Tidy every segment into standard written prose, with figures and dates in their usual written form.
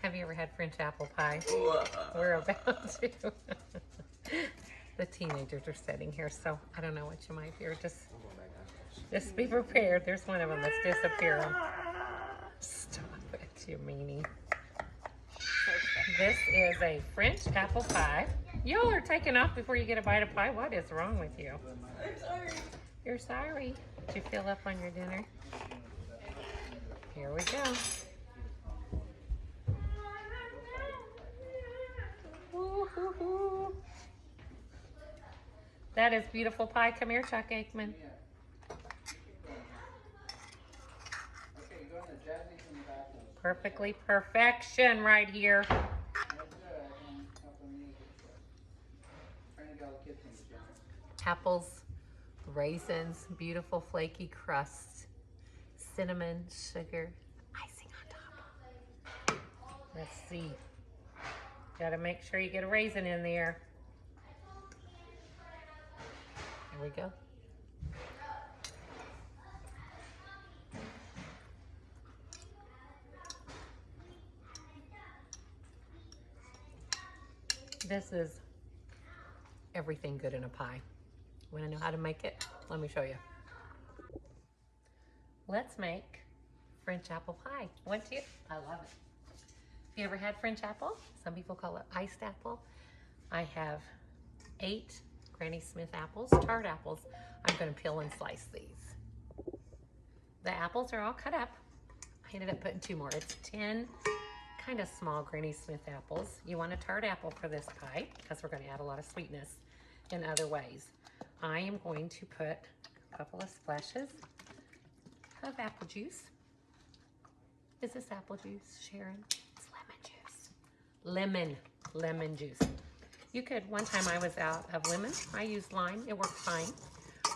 Have you ever had French apple pie? We're about to. The teenagers are sitting here, so I don't know what you might hear. Just be prepared. There's one of them that's disappearing. Stop it, you meanie. This is a French apple pie. Y'all are taking off before you get a bite of pie. What is wrong with you? I'm sorry. You're sorry. Did you fill up on your dinner? Here we go. Woo-hoo-hoo. That is beautiful pie. Come here, Chuck Aikman. Perfectly perfection right here. Apples, raisins, beautiful flaky crust, cinnamon, sugar, icing on top. Let's see. Gotta make sure you get a raisin in there. There we go. This is everything good in a pie. Want to know how to make it? Let me show you. Let's make French apple pie. Want to? I love it. Have you ever had French apple? Some people call it iced apple. I have 8 Granny Smith apples, tart apples. I'm going to peel and slice these. The apples are all cut up. I ended up putting 2 more. It's 10 kind of small Granny Smith apples. You want a tart apple for this pie because we're going to add a lot of sweetness in other ways. I am going to put a couple of splashes of apple juice. Is this apple juice, Sharon? It's lemon juice. Lemon juice. You could, one time I was out of lemon. I used lime, it worked fine.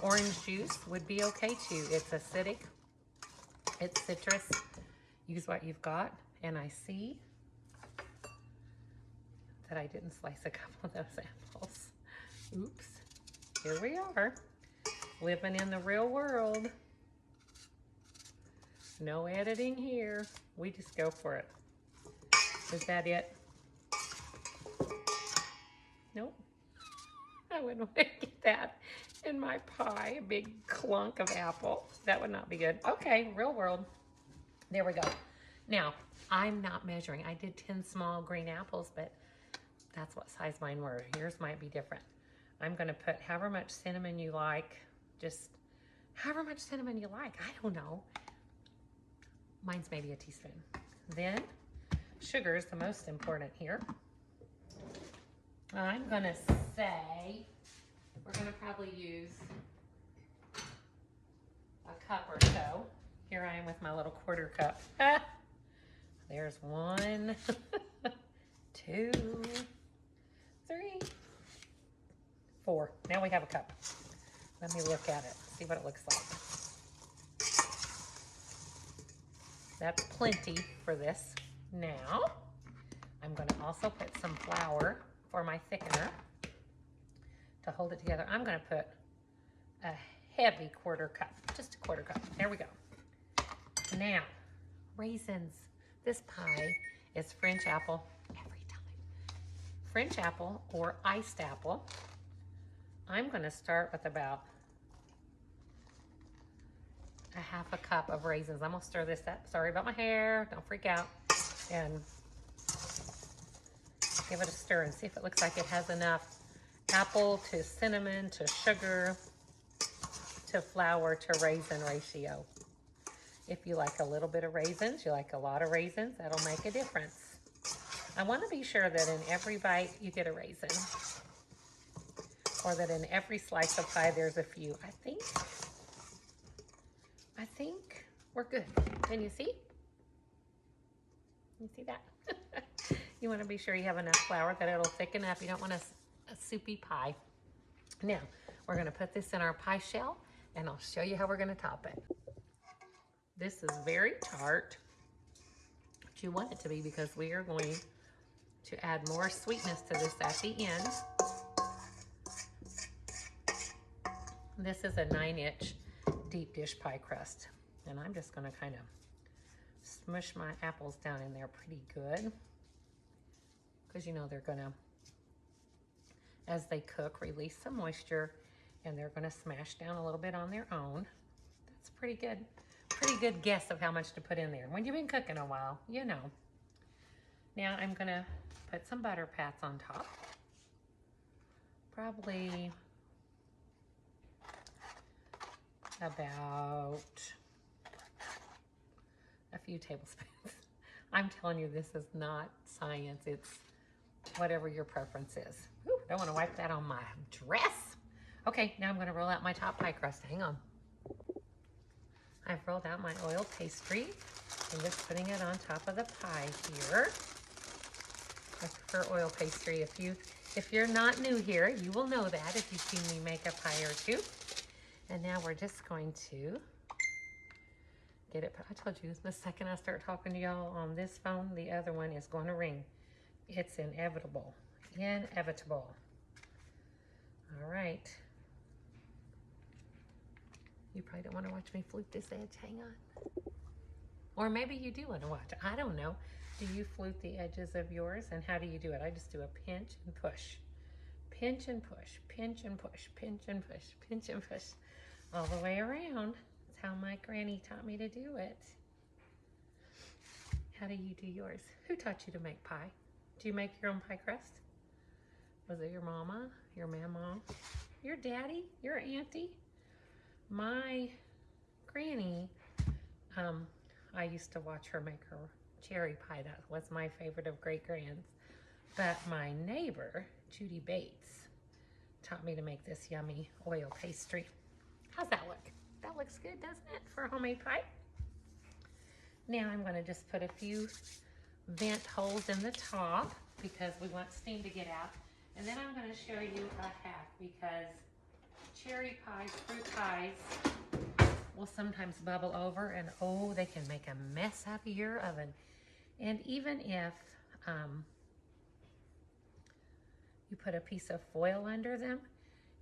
Orange juice would be okay too. It's acidic, it's citrus. Use what you've got. And I see that I didn't slice a couple of those apples. Oops. Here we are, living in the real world. No editing here. We just go for it. Is that it? Nope. I wouldn't want to get that in my pie, a big clunk of apple. That would not be good. Okay, real world. There we go. Now, I'm not measuring. I did 10 small green apples, but that's what size mine were. Yours might be different. I'm gonna put however much cinnamon you like, just however much cinnamon you like. I don't know. Mine's maybe a teaspoon. Then, sugar is the most important here. I'm gonna say, we're gonna probably use a cup or so. Here I am with my little quarter cup. There's 1, 2, 3, 4. Now we have a cup. Let me look at it, see what it looks like. That's plenty for this. Now, I'm gonna also put some flour for my thickener to hold it together. I'm gonna put a heavy quarter cup, just a quarter cup. There we go. Now, raisins. This pie is French apple every time. French apple or iced apple. I'm gonna start with about a half a cup of raisins. I'm gonna stir this up. Sorry about my hair, don't freak out. And give it a stir and see if it looks like it has enough apple to cinnamon to sugar to flour to raisin ratio. If you like a little bit of raisins, you like a lot of raisins, that'll make a difference. I want to be sure that in every bite you get a raisin, or that in every slice of pie there's a few. I think we're good. Can you see? You see that? You want to be sure you have enough flour that it'll thicken up. You don't want a soupy pie. Now, we're going to put this in our pie shell, and I'll show you how we're going to top it. This is very tart, but you want it to be because we are going to add more sweetness to this at the end. This is a 9-inch deep dish pie crust, and I'm just going to kind of smush my apples down in there pretty good. because you know they're gonna, as they cook, release some moisture, and they're gonna smash down a little bit on their own. That's pretty good guess of how much to put in there. When you've been cooking a while, you know. Now I'm gonna put some butter pats on top. Probably about a few tablespoons. I'm telling you, this is not science. It's whatever your preference is. Ooh, don't want to wipe that on my dress. Okay, now I'm going to roll out my top pie crust. Hang on. I've rolled out my oil pastry. I'm just putting it on top of the pie here. I prefer oil pastry. If you're not new here, you will know that if you've seen me make a pie or two. And now we're just going to get it. I told you, the second I start talking to y'all on this phone, the other one is going to ring. It's inevitable. Inevitable. All right. You probably don't want to watch me flute this edge. Hang on. Or maybe you do want to watch. I don't know. Do you flute the edges of yours? And how do you do it? I just do a pinch and push. Pinch and push. Pinch and push. Pinch and push. Pinch and push. All the way around. That's how my granny taught me to do it. How do you do yours? Who taught you to make pie? Do you make your own pie crust? Was it your mama? Your mama? Your daddy? Your auntie? My granny, I used to watch her make her cherry pie. That was my favorite of great-grands. But my neighbor, Judy Bates, taught me to make this yummy oil pastry. How's that look? That looks good, doesn't it, for a homemade pie? Now I'm going to just put a few vent holes in the top because we want steam to get out. And then I'm going to show you a hack because cherry pies, fruit pies will sometimes bubble over, and oh, they can make a mess out of your oven. And even if you put a piece of foil under them,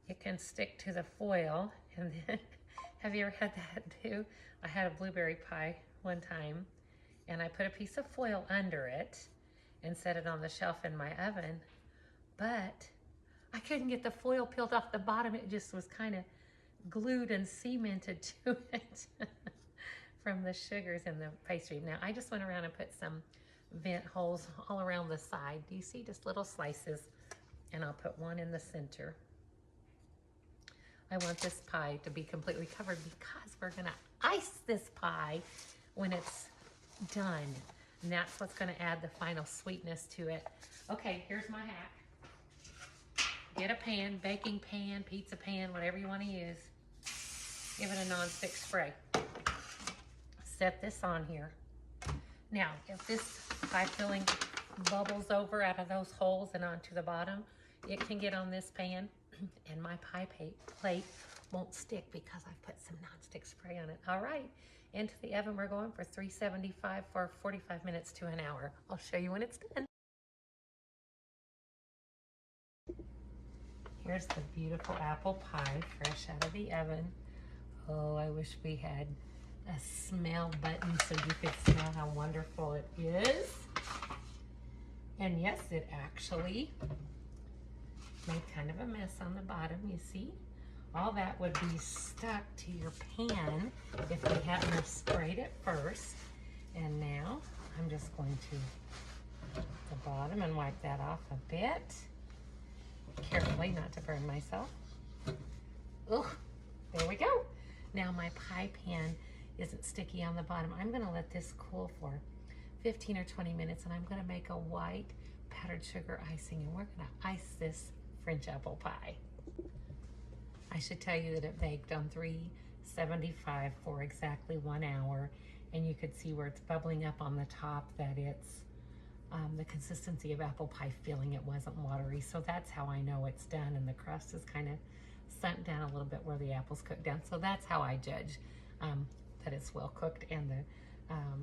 it can stick to the foil. And then, have you ever had that too? I had a blueberry pie one time, and I put a piece of foil under it and set it on the shelf in my oven, but I couldn't get the foil peeled off the bottom. It just was kind of glued and cemented to it from the sugars in the pastry. Now, I just went around and put some vent holes all around the side. Do you see? Just little slices. And I'll put one in the center. I want this pie to be completely covered because we're going to ice this pie when it's done. And that's what's going to add the final sweetness to it. Okay, here's my hack. Get a pan, baking pan, pizza pan, whatever you want to use. Give it a non-stick spray. Set this on here. Now, if this pie filling bubbles over out of those holes and onto the bottom, it can get on this pan, and my pie plate won't stick because I've put some non-stick spray on it. All right, into the oven we're going for 375 for 45 minutes to an hour. I'll show you when it's done. Here's the beautiful apple pie fresh out of the oven. Oh, I wish we had a smell button so you could smell how wonderful it is. And yes, it actually made kind of a mess on the bottom, you see? All that would be stuck to your pan if we hadn't have sprayed it first. And now I'm just going to the bottom and wipe that off a bit. Carefully, not to burn myself. Ugh, there we go. Now my pie pan isn't sticky on the bottom. I'm gonna let this cool for 15 or 20 minutes, and I'm gonna make a white powdered sugar icing, and we're gonna ice this French apple pie. I should tell you that it baked on 375 for exactly 1 hour, and you could see where it's bubbling up on the top that it's the consistency of apple pie filling. It wasn't watery, so that's how I know it's done, and the crust is kind of sunk down a little bit where the apples cooked down. So that's how I judge that it's well cooked, and the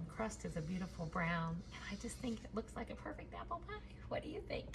crust is a beautiful brown, and I just think it looks like a perfect apple pie. What do you think?